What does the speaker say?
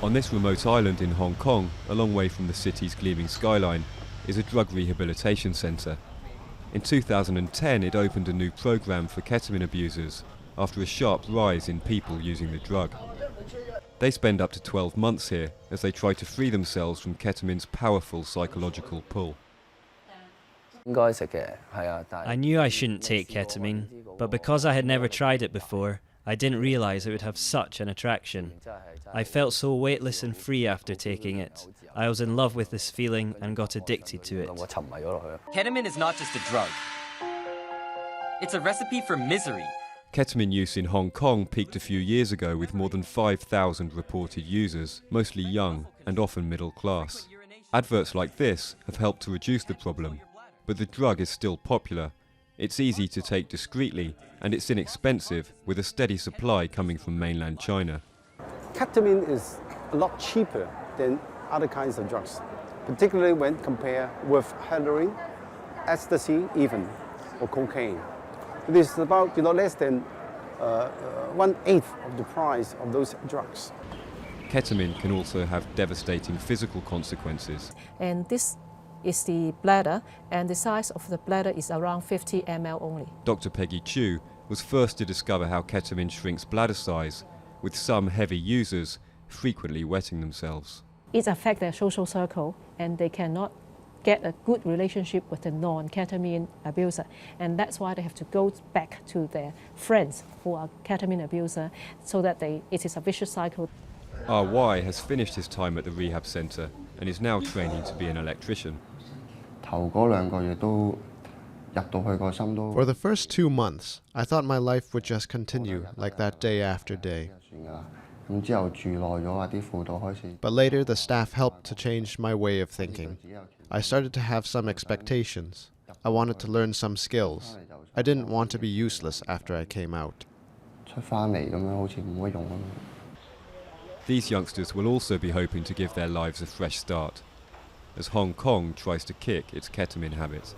On this remote island in Hong Kong, a long way from the city's gleaming skyline, is a drug rehabilitation centre. In 2010 it opened a new programme for ketamine abusers after a sharp rise in people using the drug. They spend up to 12 months here as they try to free themselves from ketamine's powerful psychological pull. I knew I shouldn't take ketamine, but because I had never tried it before, I didn't realise it would have such an attraction. I felt so weightless and free after taking it. I was in love with this feeling and got addicted to it. Ketamine is not just a drug. It's a recipe for misery. Ketamine use in Hong Kong peaked a few years ago with more than 5,000 reported users, mostly young and often middle class. Adverts like this have helped to reduce the problem, but the drug is still popular. It's easy to take discreetly and it's inexpensive, with a steady supply coming from mainland China. Ketamine is a lot cheaper than other kinds of drugs, particularly when compared with heroin, ecstasy even, or cocaine. It is about less than 1/8 of the price of those drugs. Ketamine can also have devastating physical consequences. And this is the bladder, and the size of the bladder is around 50 ml only. Dr. Peggy Chu was first to discover how ketamine shrinks bladder size, with some heavy users frequently wetting themselves. It affects their social circle, and they cannot get a good relationship with the non-ketamine abuser, and that's why they have to go back to their friends who are ketamine abuser, so that it is a vicious cycle. R.Y. has finished his time at the rehab centre and is now training to be an electrician. For the first 2 months, I thought my life would just continue like that day after day. But later, the staff helped to change my way of thinking. I started to have some expectations. I wanted to learn some skills. I didn't want to be useless after I came out. These youngsters will also be hoping to give their lives a fresh start, as Hong Kong tries to kick its ketamine habit.